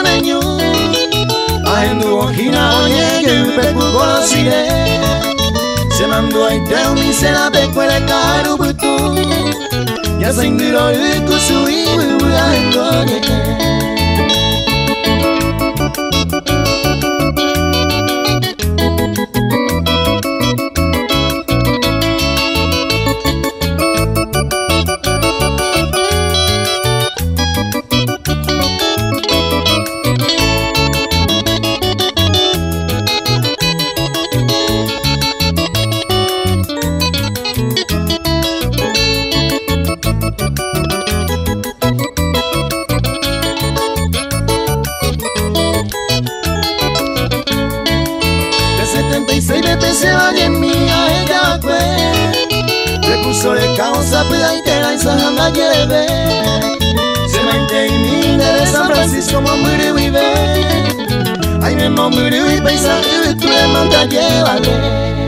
menyu Ahendu ojina onyege upe kukolosire Semandu aiteu misera pekwele karu butu Yasaindiro ukusui ubu ahendu onyege Se vaya en mi ella fue Recurso de causa pida y te la ensajanda lleve Se mente y mine de San Francisco Mamuru y ve Ay me mamuru y paisa y tu le manda llevarle